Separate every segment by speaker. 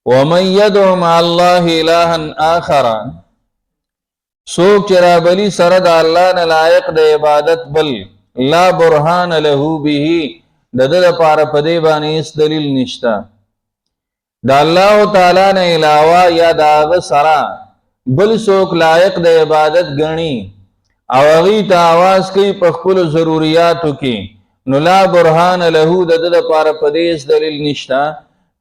Speaker 1: ومن يدعو مع الله إلها آخر سوک چرا بلی سره د الله نه لایق د عبادت بل لا برهان له به د د لپاره په دې باندې هیڅ دلیل نشته د الله تعالی نه علاوه یا د هغه سره بل څوک لایق د عبادت ګڼي او هغې ته آواز کوي په خپلو ضروریاتو کې نو لا برهان له د د لپاره په دې هیڅ دلیل نشته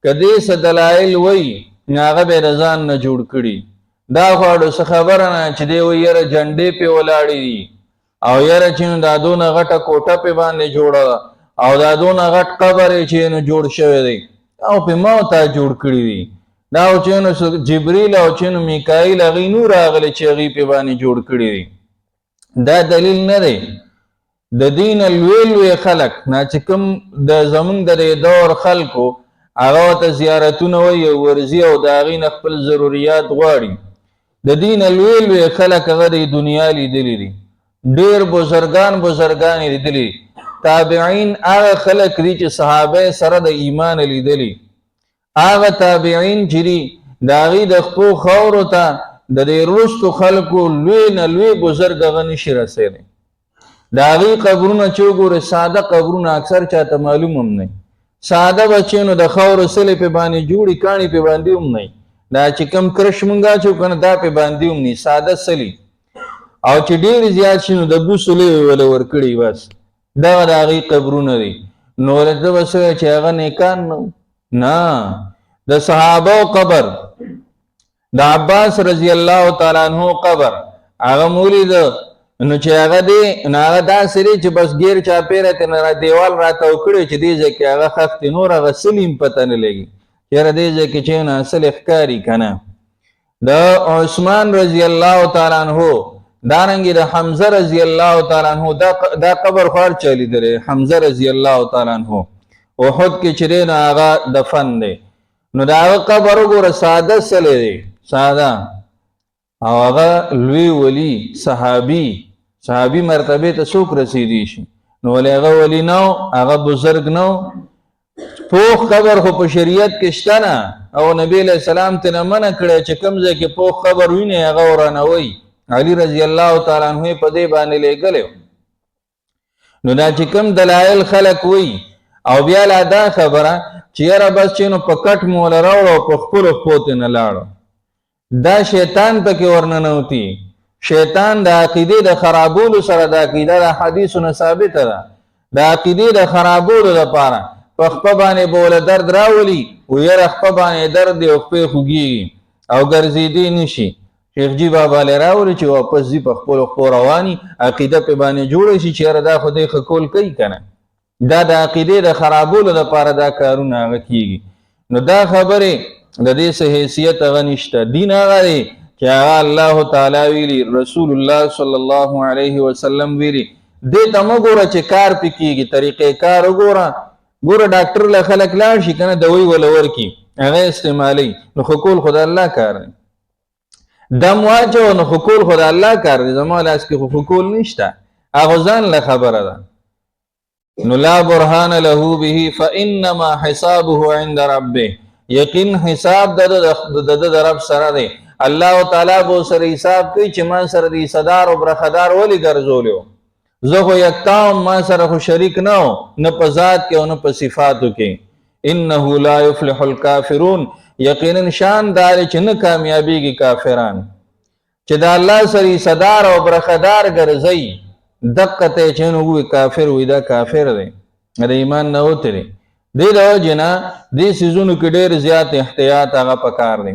Speaker 1: که دې څه دلایل وایي نو هغه به یې د ځان نه جوړ کړي دا خواړو څه خبره نه چې دی وایي یاره جنډې پې ولاړې دي او یاره چې نو دا دونه غټه کوټه پې باندې جوړه او دا دونه غټ قبر یې چې نو جوړ شوی دی او پې ما تا جوړ کړي دي دا او چې نو جبریل او چې نو میکایل هغوی نور راغلی چې هغوی پې باندې جوړ کړي دي دا دلیل نه دی د دین لوی لوی خلک نه چې کوم د زمونږ د دې دور خلکو هغه ورته زیارتونه وایي او ورځي او د هغې نه خپل ضروریات غواړي د دین لوی لوی خلک هغه د دنیا لیدلی دي ډېر بزرګان یې لیدلي تابعین هغه خلک دي چې صحابه سره د ایمان لیدلي هغه تابعین چې دي د هغې د خپلو خاورو ته د دې وروستو خلکو لوی نه لوی بزرګ هغه نشي رسېدی د هغې قبرونه چې وګورې ساده قبرونه اکثر چاته معلوم هم نه ساده بچې نو د خاورو سلې پې باندې جوړي کاڼي پې باندې هم نه دا چې کم کرش مونږ اچو که نه دا پې باندې هم نه ساده سلي او چې ډېر زیات شي نو د بوسو لوی وله ورکړي بس دغه د هغې قبرونه دي نو ورته به څه چې هغه نیکان نه د صحابو قبر د عباس رضی الله تعالی عنہ قبر هغه مولیده نو چې هغه دی نو هغه داسې دی چې بس ګیر چاپېره ترې نه دیوال راته وکړی چې دې ځای کې هغه خښ دی نور هغه سلي هم پته نه لګي چېره دې ځای کې چې نه اصل ښکاري که نه د عثمان رضی الله تعالی عنہ دارنګې د حمزه رضی الله تعالی عنہ دا قبر خو هر چا لیدلی حمزه رضی الله تعالی عنہ احد کې چې دی نو هغه دفن دی نو د هغه قبر وګوره ساده سلی دی ساده او هغه لوی ولی صحابي مرتبې ته څوک رسېدی شي نو ولې هغه ولی نه هغه بزرګ نه پوخ قبر خو په شریعت کې شته نه او نبی علیه السلام ترې منع کړی چې کوم ځای کې پوخ قبر وینې هغه ورانوئ علي رضی الله تعالی عنہ په دې باندې لیږلی نو دا چې کوم دلایل خلک وایي او بیا لا دا خبره چې یاره بس چې نو په کټ مو وله راوړو او په خپلو پښو ته نه لاړو دا شیطان پکې ورننوتي شیطان د عقیدې د خرابولو سره د عقیده د حدیثو نه ثابته ده د عقیدې د خرابولو لپاره په خپه باندې به وله درد راولي و یاره خپه باندې درد دی او خپې خوږېږي او ګرځېدی نشي شیخ جی بابا لی راولي چې واپس ځي په خپلو خپو رواني عقیده پې باندې جوړه شي چې یاره دا خو دی ښه کول کوي که نه دا د عقیدې د خرابولو لپاره دا کارونه هغه کېږي نو دا خبرې د دې څه حیثیت هغه نشته دین هغه دی چې هغه الله تعالی ویلي رسول الله صلی الله علیه وسلم ویلي دې ته مه ګوره چې کار پې کېږي طریقې کار وګوره ګوره ډاکټر له خلک لاړ شي که نه دوی وله ورکي هغه استعمالوي نو خو کول خو د الله کار دی دم واچو نو خو کول خو د الله کار دی زما لاس کې خو کول نشته هغه ځان له خبره ده نو لا برهان له به فانما حسابه عند ربه یقین حساب د رب سره دی الله تعالی به سره حساب کوي چې ما سره د حصهدار او برخدار ولې ګرځولی و زه خو یکتا ما سره خو شریک نه و نه په ذات کې او نه په صفاتو کې انه لا یفلح الکافرون یقینا شان دا دی چې نه کامیابیږي کافران چې د الله سره حصهدار او برخدار ګرځوي دقه ته چې نو ووایي کافر وي دا کافر دی د ایمان نه وتلی دې د وجې نه دې څیزونو کې ډېر زیات احتیاط هغه پکار دی